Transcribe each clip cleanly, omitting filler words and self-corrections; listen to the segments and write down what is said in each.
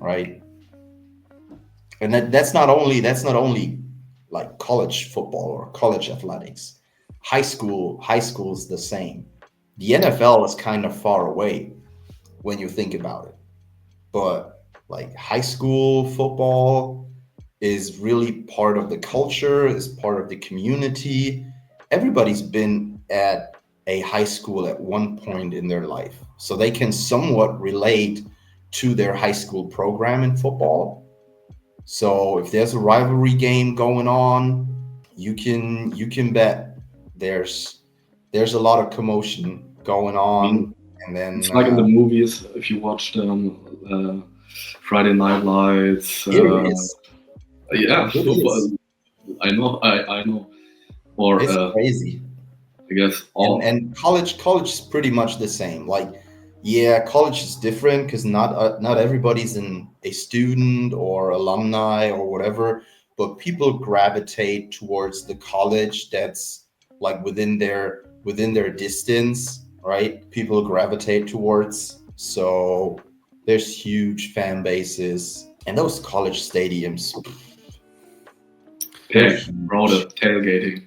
right? And that's not only like college football or college athletics. High school is the same. The NFL is kind of far away when you think about it, but like high school football is really part of the culture, is part of the community. Everybody's been at a high school at one point in their life, so they can somewhat relate to their high school program in football. So if there's a rivalry game going on, you can bet there's there's a lot of commotion going I mean, on, and then it's like in the movies. If you watched Friday Night Lights, it is. yeah, It football. is. I know. Or It's crazy. I guess all. And college is pretty much the same. Like, yeah, college is different because not everybody's a student or alumni or whatever, but people gravitate towards the college that's like within their distance, right? People gravitate towards. So there's huge fan bases, and those college stadiums, they're Packed, huge. crowded, tailgating.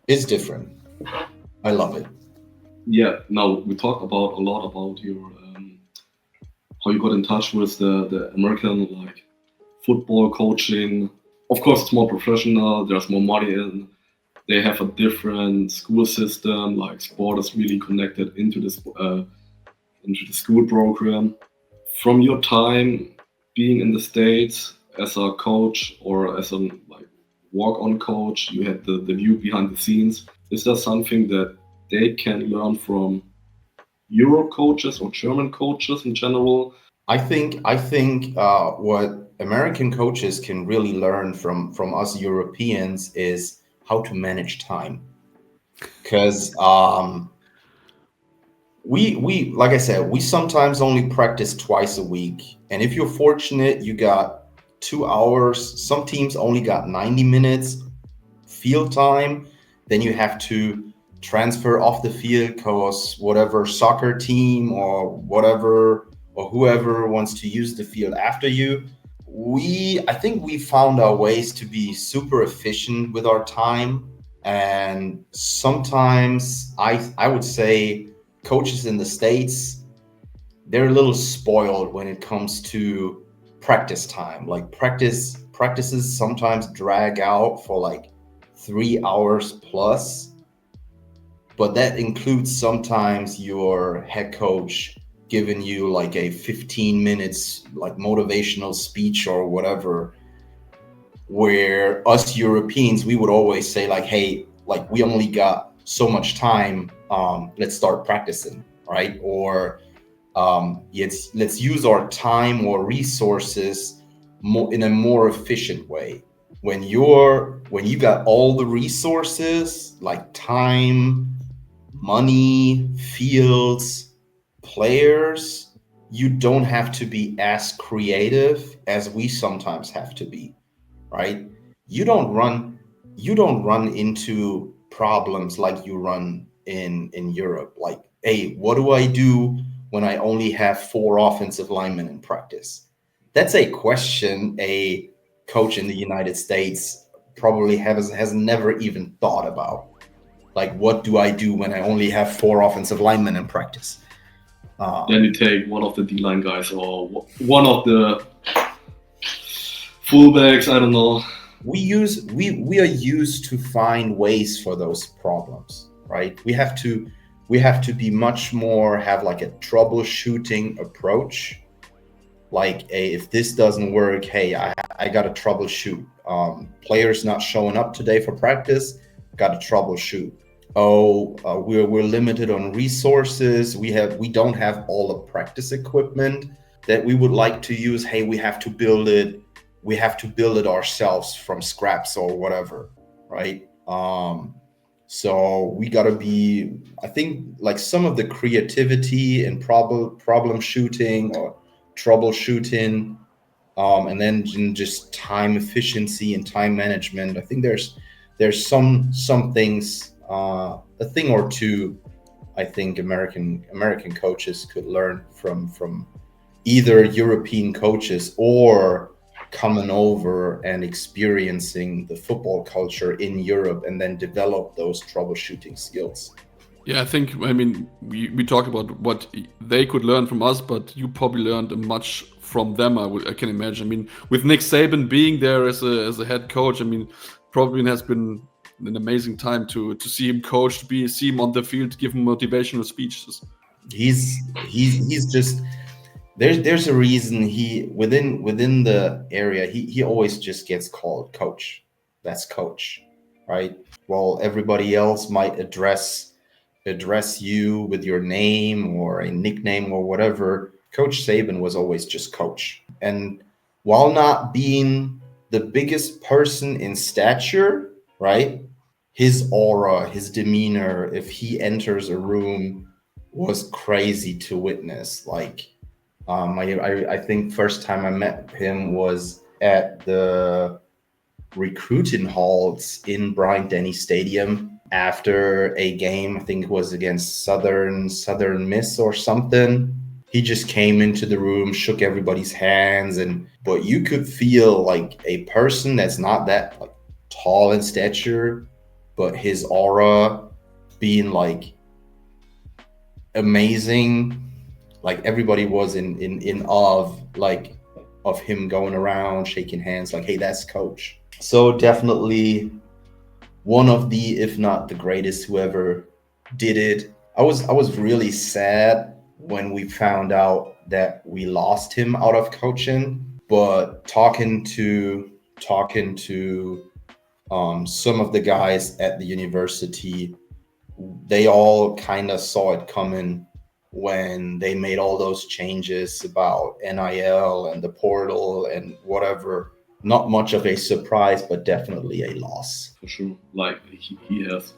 It's different. I love it. Yeah. Now we talked about a lot about your how you got in touch with the American like football coaching. Of course, it's more professional. There's more money in. They have a different school system. Like sport is really connected into the school program. From your time being in the States as a coach or as a like walk-on coach, you had the view behind the scenes. Is that something that they can learn from Euro coaches or German coaches in general? I think what American coaches can really learn from us Europeans is how to manage time. Because we like I said, we sometimes only practice twice a week, and if you're fortunate, you got 2 hours. Some teams only got 90 minutes field time. Then you have to transfer off the field because whatever soccer team or whatever or whoever wants to use the field after you. I think we found our ways to be super efficient with our time. And sometimes I would say coaches in the States, they're a little spoiled when it comes to practice time. Like practices sometimes drag out for like 3 hours plus, but that includes sometimes your head coach giving you like a 15 minutes like motivational speech or whatever, where us Europeans, we would always say like, hey, like we only got so much time, let's start practicing, right? Or let's use our time or resources more in a more efficient way. When you got all the resources like time, money, fields, players, you don't have to be as creative as we sometimes have to be, right? You don't run you don't run into problems like you run in Europe. Like, hey, what do I do when I only have four offensive linemen in practice? That's a question a coach in the United States probably has never even thought about. Like, what do I do when I only have four offensive linemen in practice? Then Um, you take one of the D line guys or one of the fullbacks. I don't know. we are used to find ways for those problems, right? We have to be much more have like a troubleshooting approach. Like, if this doesn't work, hey, I got to troubleshoot. Players not showing up today for practice, got to troubleshoot. Oh, we're limited on resources. We don't have all the practice equipment that we would like to use. Hey, we have to build it ourselves from scraps or whatever, right? So we got to be, I think, like some of the creativity and problem shooting or troubleshooting, and then just time efficiency and time management. I think there's some things, a thing or two. I think American coaches could learn from either European coaches or coming over and experiencing the football culture in Europe and then develop those troubleshooting skills. Yeah, I mean, we talk about what they could learn from us, but you probably learned much from them. I can imagine. I mean, with Nick Saban being there as a head coach, I mean, probably has been an amazing time to see him coach, see him on the field, give him motivational speeches. He's just there's a reason he within the area he always just gets called coach. That's coach, right? While everybody else might address you with your name or a nickname or whatever, Coach Saban was always just coach. And while not being the biggest person in stature, right, his aura, his demeanor, if he enters a room, was crazy to witness. Like, I think first time I met him was at the recruiting halls in Bryant-Denny Stadium after a game. I think it was against Southern Miss or something. He just came into the room, shook everybody's hands, but you could feel like a person that's not that like tall in stature, but his aura being like amazing. Like everybody was in awe of him going around shaking hands like, hey, that's coach. So definitely one of the, if not the greatest who ever did it. I was really sad when we found out that we lost him out of coaching, but talking to some of the guys at the university, they all kind of saw it coming when they made all those changes about NIL and the portal and whatever. Not much of a surprise, but definitely a loss. For sure. Like he has.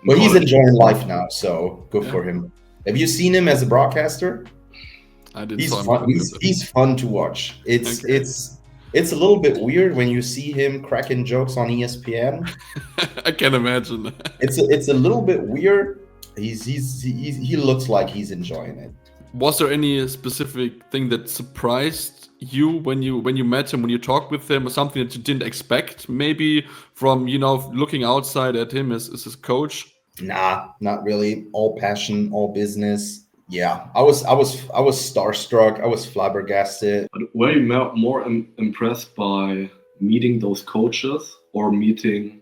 But he's enjoying life now, so good for him. Have you seen him as a broadcaster? I did. He's fun. He's fun to watch. It's a little bit weird when you see him cracking jokes on ESPN. I can imagine. It's a little bit weird. He looks like he's enjoying it. Was there any specific thing that surprised you when you met him, when you talked with him, or something that you didn't expect, maybe from looking outside at him as his coach? Nah, not really. All passion, all business. Yeah, I was starstruck. I was flabbergasted. But were you more impressed by meeting those coaches or meeting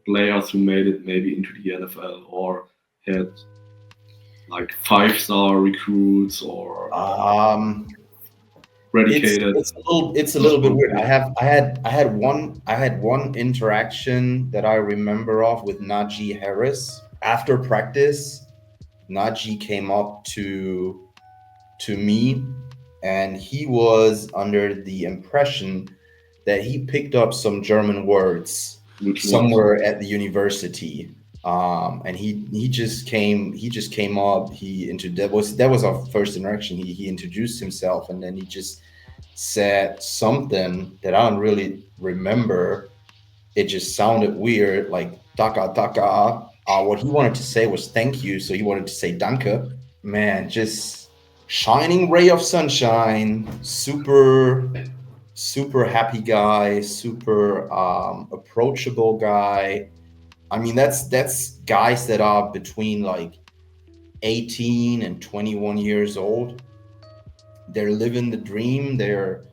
players who made it maybe into the NFL or had like 5-star recruits or dedicated? It's a little bit weird. I had one interaction that I remember of with Najee Harris after practice. Najee came up to me, and he was under the impression that he picked up some German words somewhere at the university. And he just came up. That was our first interaction. He introduced himself, and then he just said something that I don't really remember. It just sounded weird, like "taka taka." What he wanted to say was "thank you," so he wanted to say "danke." Man, just shining ray of sunshine. Super happy guy. Super approachable guy. I mean, that's guys that are between like 18 and 21 years old. They're living the dream. They're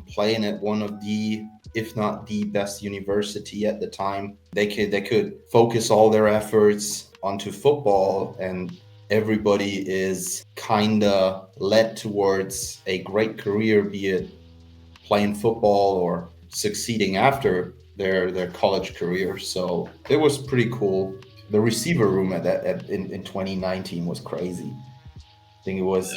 playing at one of the, if not the best university at the time. They could focus all their efforts onto football, and everybody is kind of led towards a great career, be it playing football or succeeding after their college career. So it was pretty cool. The receiver room in 2019 was crazy. I think it was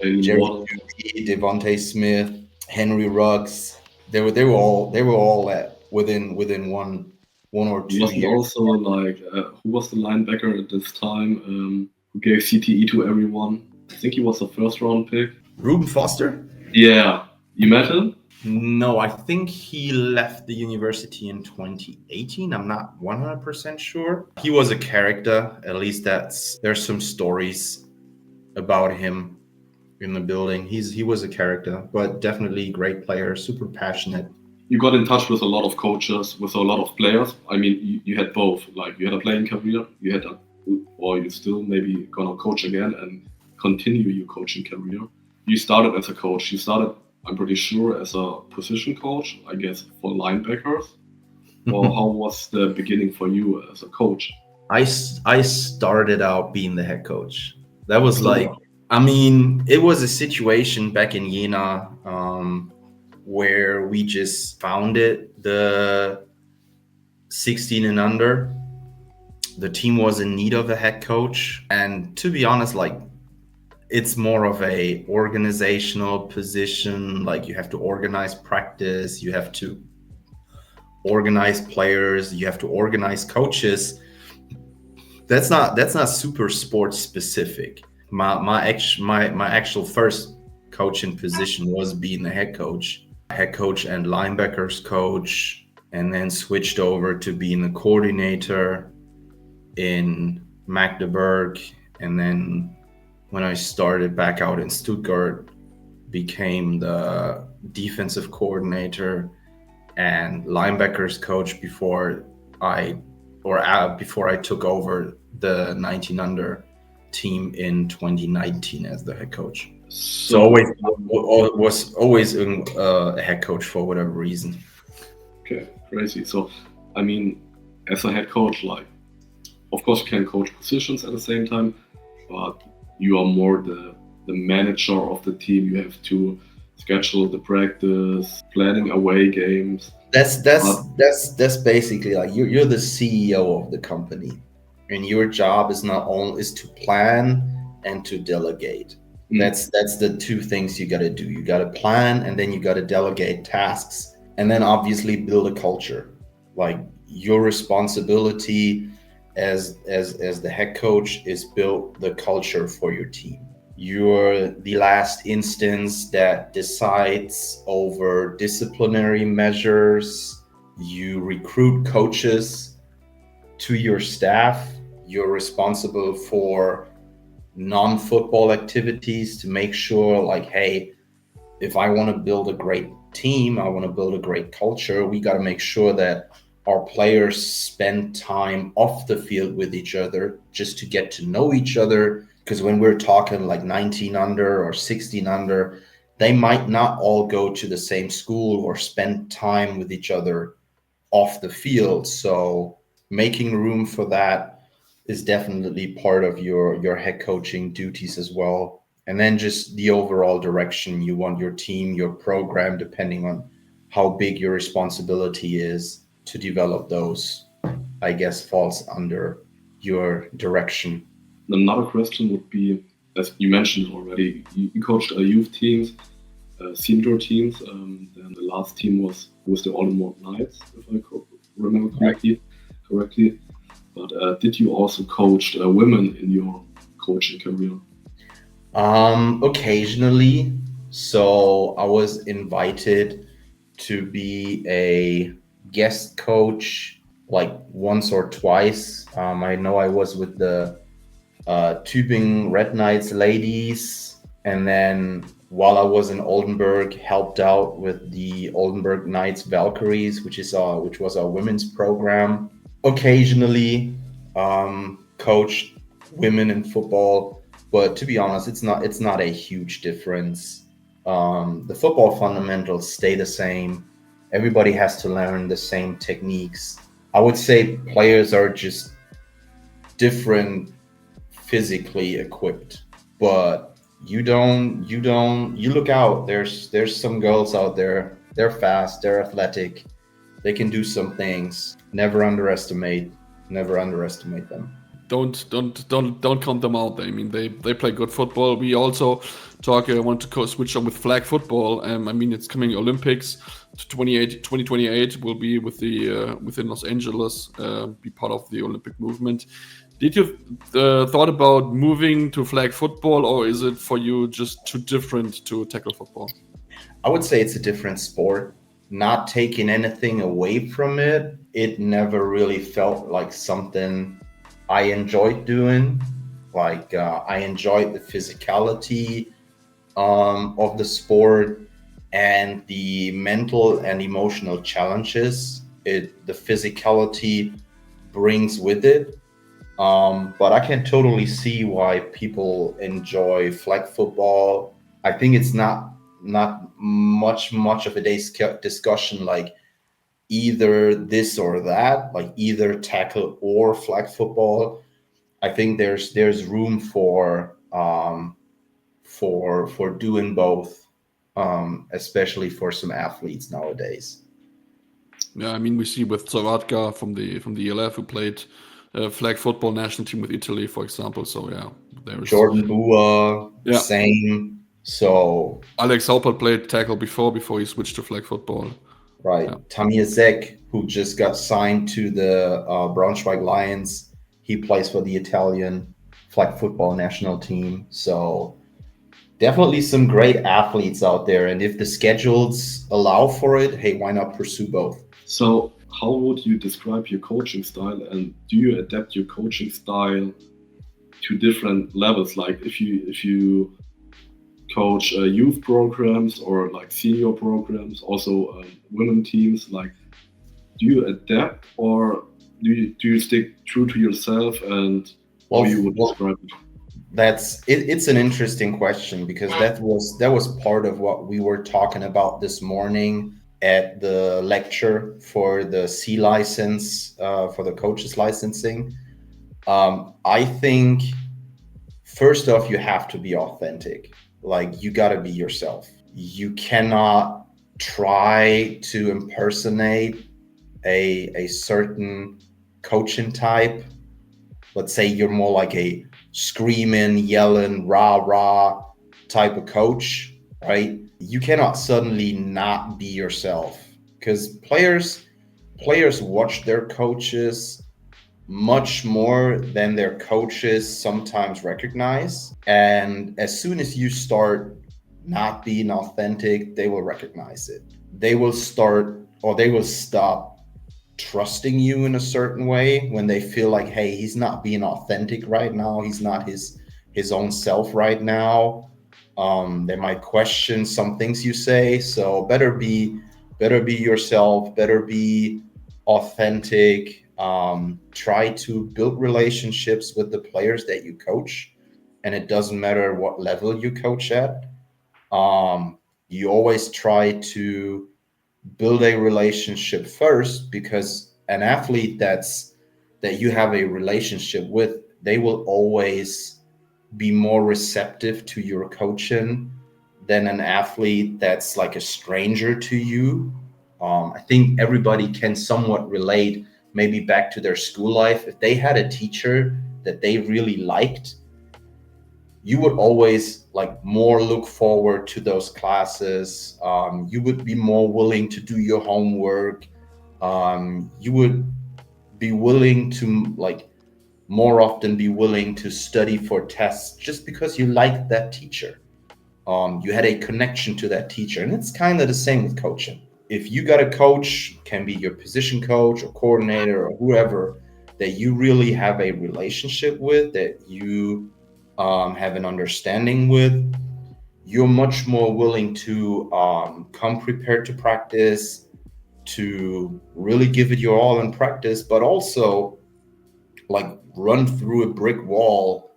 Jerry Jeudy, Devontae Smith, Henry Ruggs. They were all at within one or 2 years. Also, like who was the linebacker at this time who gave CTE to everyone? I think he was the first round pick. Reuben Foster? Yeah, you met him? No, I think he left the university in 2018. I'm not 100% sure. He was a character. At least there's some stories about him. in the building. He was a character, but definitely great player, super passionate. You got in touch with a lot of coaches, with a lot of players. I mean, you had both. Like, you had a playing career, or you still maybe gonna coach again and continue your coaching career. You started as a coach. You started, I'm pretty sure, as a position coach, I guess, for linebackers. Or how was the beginning for you as a coach? I started out being the head coach. That was like, I mean, it was a situation back in Jena where we just founded the 16 and under. The team was in need of a head coach. And to be honest, like, it's more of a organizational position. Like, you have to organize practice, you have to organize players, you have to organize coaches. That's not super sports specific. My actual first coaching position was being the head coach and linebackers coach, and then switched over to being the coordinator in Magdeburg, and then when I started back out in Stuttgart, became the defensive coordinator and linebackers coach before I took over the 19 under team in 2019 as the head coach. So was always a head coach for whatever reason. Okay, crazy. So, I mean, as a head coach, like, of course you can coach positions at the same time, but you are more the manager of the team. You have to schedule the practice, planning away games. That's basically like you're the CEO of the company, and your job is to plan and to delegate. That's the two things you got to do. You got to plan, and then you got to delegate tasks, and then obviously build a culture. Like, your responsibility as the head coach is build the culture for your team. You're the last instance that decides over disciplinary measures. You recruit coaches to your staff. You're responsible for non-football activities to make sure, like, hey, if I want to build a great team, I want to build a great culture, we got to make sure that our players spend time off the field with each other just to get to know each other. Because when we're talking like 19 under or 16 under, they might not all go to the same school or spend time with each other off the field. So making room for that is definitely part of your head coaching duties as well. And then just the overall direction you want your team, your program, depending on how big your responsibility is to develop those, I guess, falls under your direction. Another question would be, as you mentioned already, you coached youth teams, senior teams. Then the last team was the Oldenburg Knights, if I remember correctly. But did you also coach women in your coaching career? Occasionally. So I was invited to be a guest coach like once or twice. I know I was with the Tübingen Red Knights ladies, and then while I was in Oldenburg, helped out with the Oldenburg Knights Valkyries, which was our women's program. Occasionally coached women in football, but to be honest, it's not a huge difference. The football fundamentals stay the same. Everybody has to learn the same techniques. I would say players are just different physically equipped, but you look out, there's some girls out there, they're fast, they're athletic, they can do some things. Never underestimate them. Don't count them out. I mean, they play good football. We also want to switch on with flag football. I mean, it's coming Olympics 2028 will be within Los Angeles, be part of the Olympic movement. Did you thought about moving to flag football, or is it for you just too different to tackle football? I would say it's a different sport. Not taking anything away from it, it never really felt like something I enjoyed doing. Like I enjoyed the physicality. of the sport and the mental and emotional challenges the physicality brings with it. But I can totally see why people enjoy flag football. I think it's not much of a day's discussion, like either this or that, like either tackle or flag football. I think there's room for doing both, especially for some athletes nowadays. Yeah, I mean, we see with Zaratka from the ELF who played flag football national team with Italy, for example. So yeah, there's Jordan Bua, yeah. same. So Alex Haupert played tackle before he switched to flag football. right, Yeah. Tamir Zek, who just got signed to the Braunschweig Lions, he plays for the Italian flag football national team. So definitely some great athletes out there. And if the schedules allow for it, hey, why not pursue both? So, how would you describe your coaching style, and do you adapt your coaching style to different levels? Like if you coach youth programs or like senior programs, also women teams, like do you adapt or do you stick true to yourself, and how you would describe it? It's an interesting question, because that was part of what we were talking about this morning at the lecture for the C license, for the coaches licensing. I think first off, you have to be authentic. Like, you got to be yourself. You cannot try to impersonate a certain coaching type. Let's say you're more like a screaming, yelling, rah, rah type of coach, right? You cannot suddenly not be yourself, because players watch their coaches much more than their coaches sometimes recognize. And as soon as you start not being authentic, they will recognize it. They will stop trusting you in a certain way when they feel like, hey, he's not being authentic right now. He's not his own self right now. They might question some things you say. So better be yourself, better be authentic. Try to build relationships with the players that you coach. And it doesn't matter what level you coach at. You always try to build a relationship first, because an athlete that you have a relationship with, they will always be more receptive to your coaching than an athlete that's like a stranger to you. I think everybody can somewhat relate, maybe back to their school life. If they had a teacher that they really liked, you would always like more look forward to those classes. You would be more willing to do your homework. You would be willing to, like, more often be willing to study for tests just because you liked that teacher. You had a connection to that teacher. And it's kind of the same with coaching. If you got a coach, can be your position coach or coordinator or whoever, that you really have a relationship with, that you have an understanding with, you're much more willing to come prepared to practice, to really give it your all in practice, but also like run through a brick wall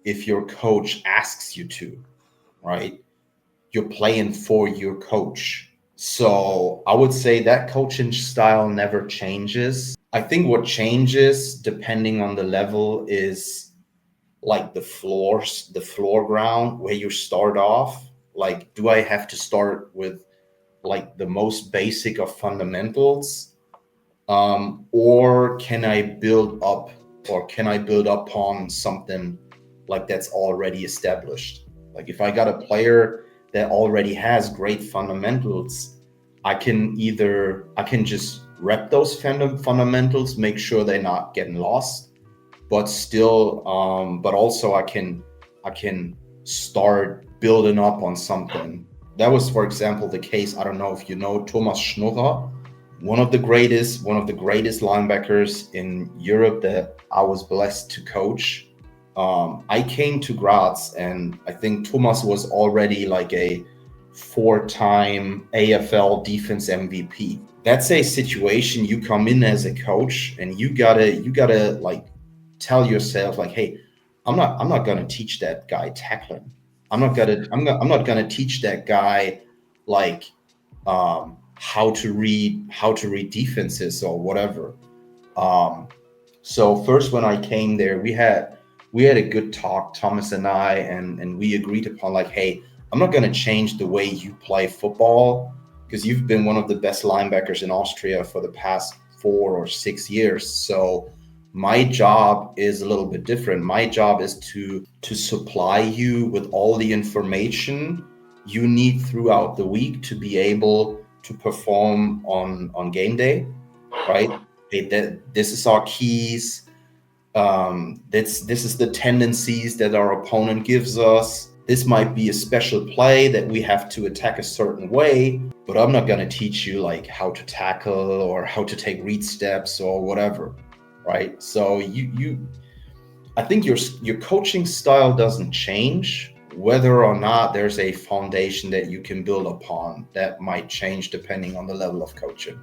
if your coach asks you to, right? You're playing for your coach. So I would say that coaching style never changes. I think what changes depending on the level is like the floor ground where you start off. Like, do I have to start with like the most basic of fundamentals? Or can I build up, or can I build upon something like that's already established? Like, if I got a player that already has great fundamentals, I can just rep those fundamentals, make sure they're not getting lost, but still, but also I can start building up on something. That was, for example, the case. I don't know if you know Thomas Schnurrer, one of the greatest linebackers in Europe that I was blessed to coach. I came to Graz, and I think Thomas was already like a 4-time AFL defense MVP. That's a situation you come in as a coach, and you gotta like tell yourself like, hey, I'm not gonna teach that guy tackling. I'm not gonna teach that guy like how to read defenses or whatever. So first, when I came there, we had a good talk, Thomas and I, and we agreed upon like, hey, I'm not gonna change the way you play football, because you've been one of the best linebackers in Austria for the past 4 or 6 years. So my job is a little bit different. My job is to supply you with all the information you need throughout the week to be able to perform on game day, right? This is our keys. This is the tendencies that our opponent gives us. This might be a special play that we have to attack a certain way, but I'm not going to teach you like how to tackle or how to take read steps or whatever, right? So I think your coaching style doesn't change. Whether or not there's a foundation that you can build upon, that might change depending on the level of coaching.